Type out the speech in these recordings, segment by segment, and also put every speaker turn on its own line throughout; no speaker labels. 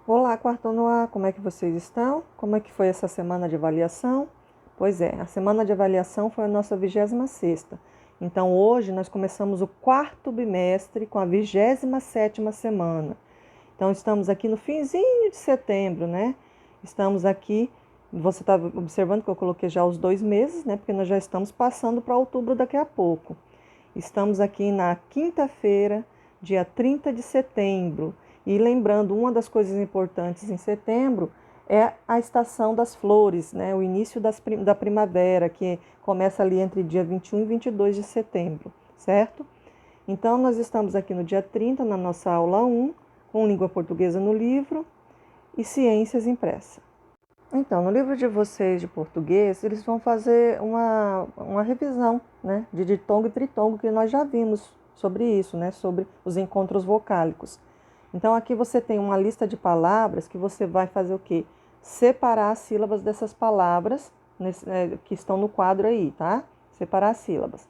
Olá, quarto no ar, como é que vocês estão? Como é que foi essa semana de avaliação? Pois é, a semana de avaliação foi a nossa 26ª. Então hoje nós começamos o quarto bimestre com a 27ª semana. Então estamos aqui no finzinho de setembro, né? Estamos aqui, você está observando que eu coloquei já os 2 meses, né? Porque nós já estamos passando para outubro daqui a pouco. Estamos aqui na quinta-feira, dia 30 de setembro. E lembrando, uma das coisas importantes em setembro é a estação das flores, né? O início da primavera, que começa ali entre dia 21 e 22 de setembro, certo? Então, nós estamos aqui no dia 30, na nossa aula 1, com língua portuguesa no livro e ciências impressa. Então, no livro de vocês de português, eles vão fazer uma revisão, né, de ditongo e tritongo, que nós já vimos sobre isso, né, sobre os encontros vocálicos. Então, aqui você tem uma lista de palavras que você vai fazer o quê? Separar as sílabas dessas palavras que estão no quadro aí, tá? Separar as sílabas.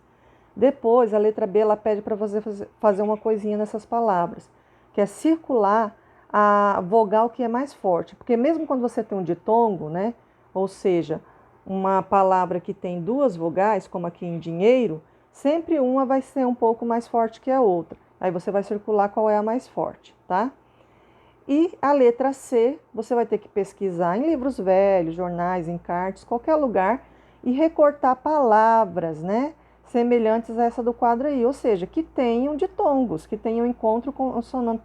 Depois, a letra B, ela pede para você fazer uma coisinha nessas palavras, que é circular a vogal que é mais forte. Porque mesmo quando você tem um ditongo, né? Ou seja, uma palavra que tem duas vogais, como aqui em dinheiro, sempre uma vai ser um pouco mais forte que a outra. Aí você vai circular qual é a mais forte, tá? E a letra C, você vai ter que pesquisar em livros velhos, jornais, encartes, qualquer lugar, e recortar palavras, né? Semelhantes a essa do quadro aí, ou seja, que tenham ditongos, que tenham encontro consonante,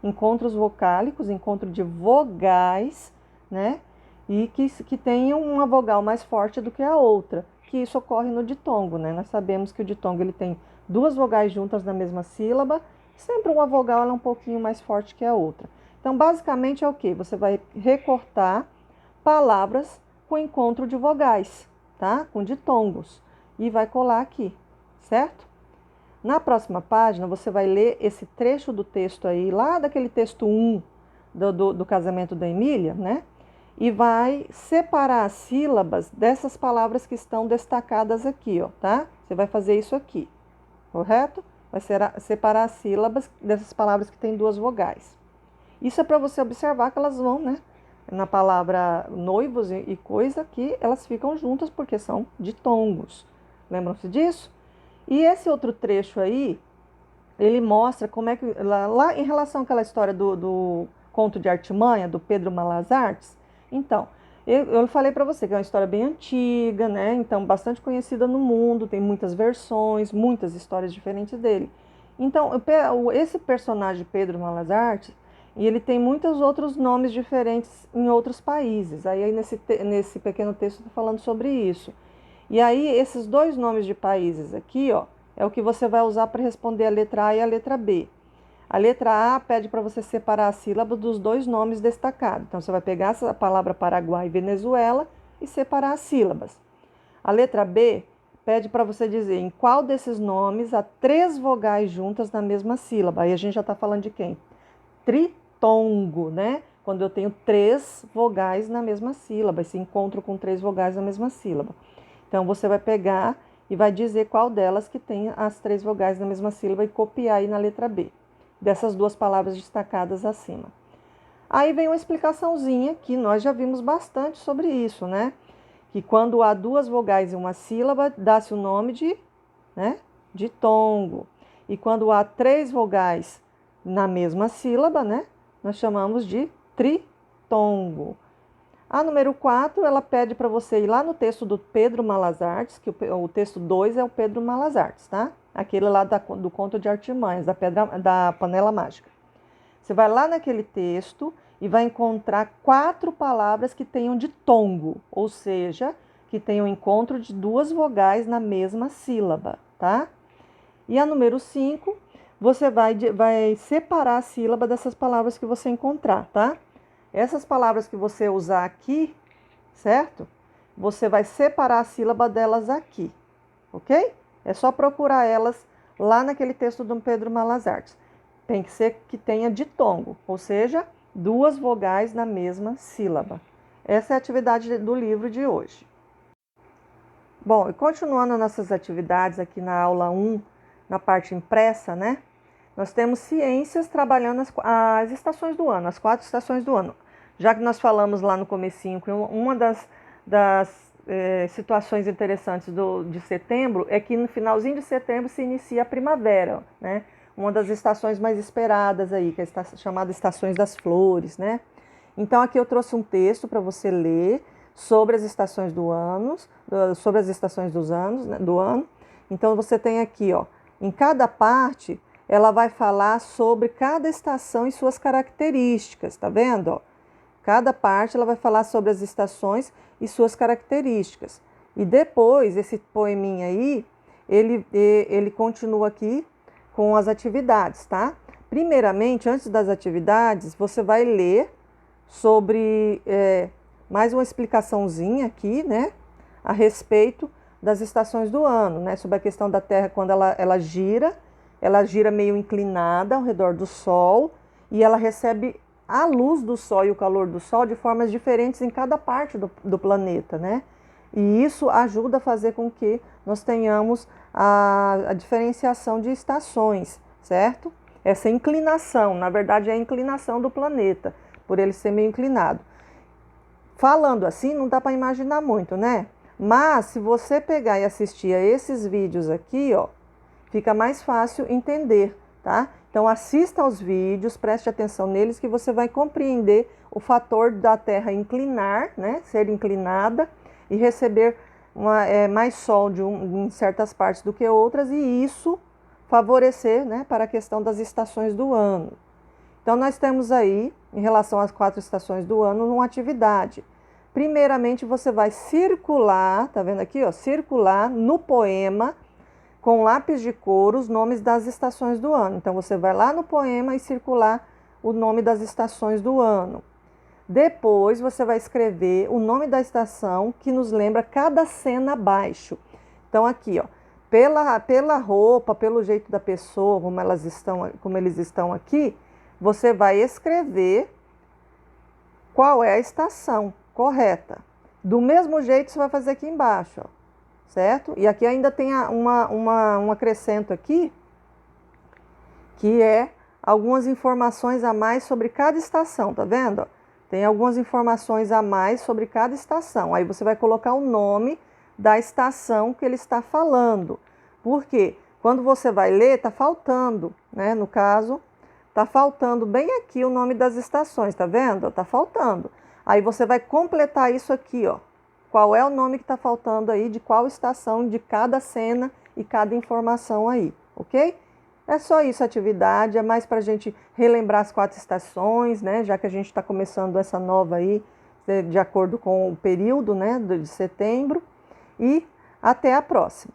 encontros vocálicos, encontro de vogais, né? E que tenham uma vogal mais forte do que a outra, que isso ocorre no ditongo, né? Nós sabemos que o ditongo ele tem duas vogais juntas na mesma sílaba, sempre uma vogal ela é um pouquinho mais forte que a outra. Então, basicamente é o que? Você vai recortar palavras com encontro de vogais, tá? Com ditongos. E vai colar aqui, certo? Na próxima página, você vai ler esse trecho do texto aí, lá daquele texto 1 do casamento da Emília, né? E vai separar as sílabas dessas palavras que estão destacadas aqui, ó, tá? Você vai fazer isso aqui, correto? Vai separar as sílabas dessas palavras que têm duas vogais. Isso é para você observar que elas vão, né? Na palavra noivos e coisa, que elas ficam juntas porque são ditongos. Lembram-se disso? E esse outro trecho aí, ele mostra como é que, lá em relação àquela história do conto de Artimanha, do Pedro Malas Artes, então, eu falei para você que é uma história bem antiga, né? Então, bastante conhecida no mundo, tem muitas versões, muitas histórias diferentes dele. Então, esse personagem Pedro Malas Artes, e ele tem muitos outros nomes diferentes em outros países. Aí nesse pequeno texto eu estou falando sobre isso. E aí, esses dois nomes de países aqui, ó, é o que você vai usar para responder a letra A e a letra B. A letra A pede para você separar a sílaba dos dois nomes destacados. Então, você vai pegar essa palavra Paraguai e Venezuela e separar as sílabas. A letra B pede para você dizer em qual desses nomes há três vogais juntas na mesma sílaba. Aí a gente já está falando de quem? Tritongo, né? Quando eu tenho três vogais na mesma sílaba, esse encontro com três vogais na mesma sílaba. Então, você vai pegar e vai dizer qual delas que tem as três vogais na mesma sílaba e copiar aí na letra B, dessas duas palavras destacadas acima. Aí vem uma explicaçãozinha que nós já vimos bastante sobre isso, né? Que quando há duas vogais em uma sílaba, dá-se o nome né, de tongo. E quando há três vogais na mesma sílaba, né, nós chamamos de tritongo. A número 4, ela pede para você ir lá no texto do Pedro Malas Artes, que o texto 2 é o Pedro Malas Artes, tá? Aquele lá do conto de Artimanhas, da panela mágica. Você vai lá naquele texto e vai encontrar 4 palavras que tenham ditongo, ou seja, que tenham encontro de duas vogais na mesma sílaba, tá? E a número 5, você vai separar a sílaba dessas palavras que você encontrar, tá? Essas palavras que você usar aqui, certo? Você vai separar a sílaba delas aqui, ok? É só procurar elas lá naquele texto do Pedro Malas Artes. Tem que ser que tenha ditongo, ou seja, duas vogais na mesma sílaba. Essa é a atividade do livro de hoje. Bom, e continuando nossas atividades aqui na aula 1, na parte impressa, né? nós temos ciências trabalhando as estações do ano, as 4 estações do ano. Já que nós falamos lá no comecinho que uma das situações interessantes de setembro é que no finalzinho de setembro se inicia a primavera, né? Uma das estações mais esperadas aí, que é chamada Estações das Flores, né? Então aqui eu trouxe um texto para você ler sobre as estações do ano, sobre as estações dos anos, né, do ano. Então você tem aqui, ó, em cada parte ela vai falar sobre cada estação e suas características, tá vendo? Ó? Cada parte ela vai falar sobre as estações e suas características. E depois, esse poeminha aí, ele continua aqui com as atividades, tá? Primeiramente, antes das atividades, você vai ler sobre mais uma explicaçãozinha aqui, né? A respeito das estações do ano, né? Sobre a questão da Terra quando ela gira meio inclinada ao redor do Sol e ela recebe a luz do Sol e o calor do Sol de formas diferentes em cada parte do planeta, né? E isso ajuda a fazer com que nós tenhamos a diferenciação de estações, certo? Essa inclinação, na verdade, é a inclinação do planeta, por ele ser meio inclinado. Falando assim, não dá para imaginar muito, né? Mas se você pegar e assistir a esses vídeos aqui, ó, fica mais fácil entender, tá? Então assista aos vídeos, preste atenção neles que você vai compreender o fator da Terra inclinar, né? Ser inclinada e receber mais sol em certas partes do que outras e isso favorecer, né, para a questão das estações do ano. Então nós temos aí, em relação às 4 estações do ano, uma atividade. Primeiramente você vai circular, tá vendo aqui, ó, circular no poema com lápis de cor os nomes das estações do ano. Então você vai lá no poema e circular o nome das estações do ano. Depois você vai escrever o nome da estação que nos lembra cada cena abaixo. Então aqui, ó, pela roupa, pelo jeito da pessoa, como eles estão aqui, você vai escrever qual é a estação correta. Do mesmo jeito você vai fazer aqui embaixo, ó, certo? E aqui ainda tem um acrescento aqui, que é algumas informações a mais sobre cada estação, tá vendo? Tem algumas informações a mais sobre cada estação. Aí você vai colocar o nome da estação que ele está falando. Por quê? Quando você vai ler, tá faltando, né? No caso, tá faltando bem aqui o nome das estações, tá vendo? Tá faltando. Aí você vai completar isso aqui, ó. Qual é o nome que tá faltando aí, de qual estação, de cada cena e cada informação aí, ok? É só isso a atividade, é mais para a gente relembrar as 4 estações, né? Já que a gente está começando essa nova aí, de acordo com o período, né, de setembro. E até a próxima.